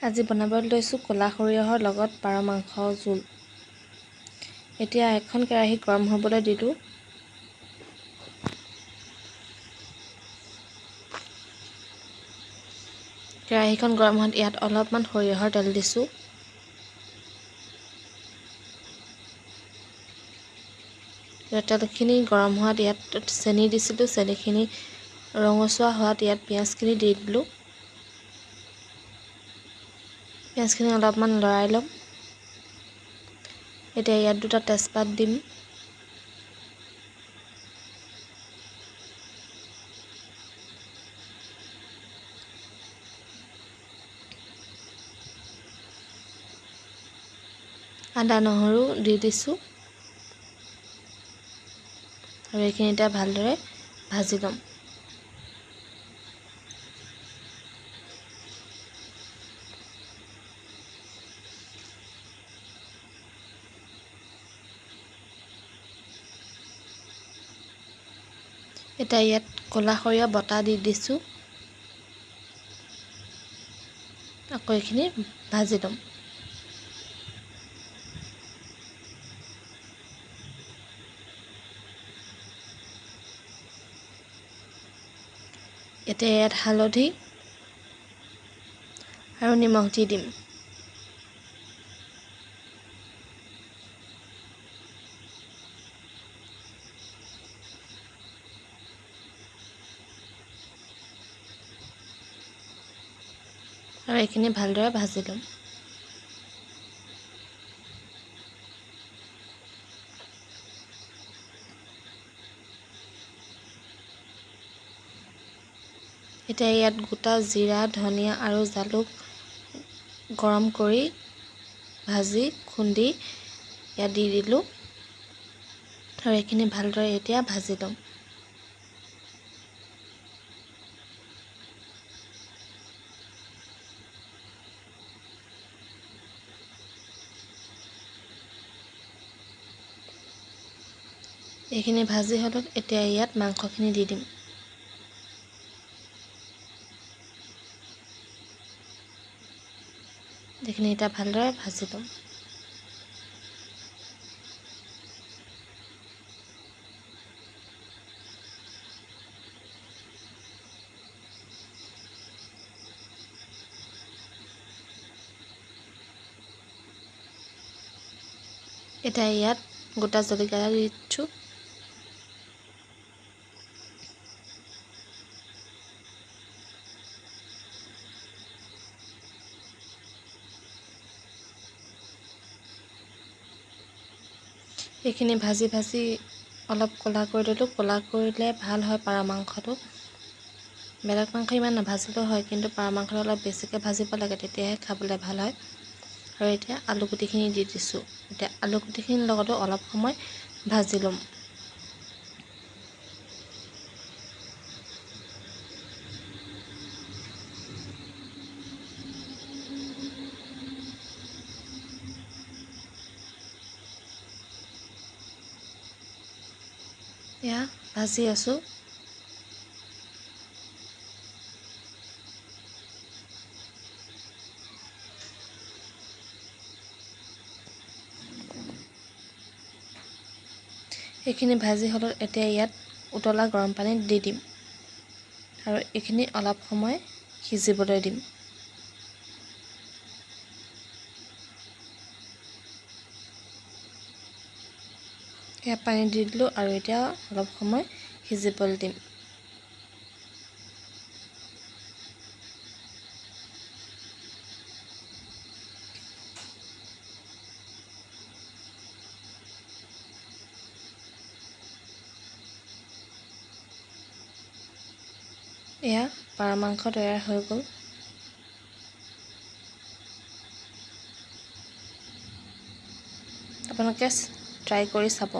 আজি বনাবলৈ লৈছোঁ ক'লা সৰিয়হৰ লগত পাৰ মাংস জোল। এতিয়া এখন কেৰাহী গৰম হ'বলৈ দিলোঁ। কেৰাহীখন গৰম হোৱাত ইয়াত অলপমান সৰিয়হৰ তেল দিছোঁ। তেলখিনি গৰম হোৱাত ইয়াত চেনি দিছিলোঁ। চেনিখিনি ৰঙচুৱা হোৱাত ইয়াত পিঁয়াজখিনি দি দিলোঁ। পিঁয়াজখিনি অলপমান লৰাই ল'ম। এতিয়া ইয়াত দুটা তেজপাত দিম। আদা নহৰু দি দিছোঁ আৰু এইখিনি এতিয়া ভালদৰে ভাজি ল'ম। এতিয়া ইয়াত ক'লা সৰিয়হ বটা দি দিছোঁ। আকৌ এইখিনি ভাজি ল'ম। এতিয়া ইয়াত হালধি আৰু নিমখ দি দিম। আৰু এইখিনি ভালদৰে ভাজি ল'ম। এতিয়া ইয়াত গোটা জিৰা, ধনিয়া আৰু জালুক গৰম কৰি ভাজি খুন্দি ইয়াত দি দিলোঁ আৰু এইখিনি ভালদৰে এতিয়া ভাজি ল'ম। এইখিনি ভাজি হ'লত এতিয়া ইয়াত মাংসখিনি দি দিম। এইখিনি এতিয়া ভালদৰে ভাজি ল'ম। এতিয়া ইয়াত গোটা জলকীয়া দি দিছোঁ। এইখিনি ভাজি অলপ ক'লা কৰি দিলোঁ। ক'লা কৰিলে ভাল হয় পাৰ মাংসটো। বেলেগ মাংস ইমান নাভাজিলেও হয়, কিন্তু পাৰ মাংসটো অলপ বেছিকৈ ভাজিব লাগে, তেতিয়াহে খাবলৈ ভাল হয়। আৰু এতিয়া আলুগুটিখিনি দি দিছোঁ। এতিয়া আলুগুটিখিনিৰ লগতো অলপ সময় ভাজি ল'ম। এয়া ভাজি আছোঁ। এইখিনি ভাজি হ'লত এতিয়া ইয়াত উতলা গৰম পানী দি দিম আৰু এইখিনি অলপ সময় সিজিবলৈ দিম। এয়া পানী দি দিলোঁ আৰু এতিয়া অলপ সময় সিজিবলৈ দিম। এয়া পাৰ মাংস তৈয়াৰ হৈ গ'ল। আপোনালোকে ট্ৰাই কৰি চাব।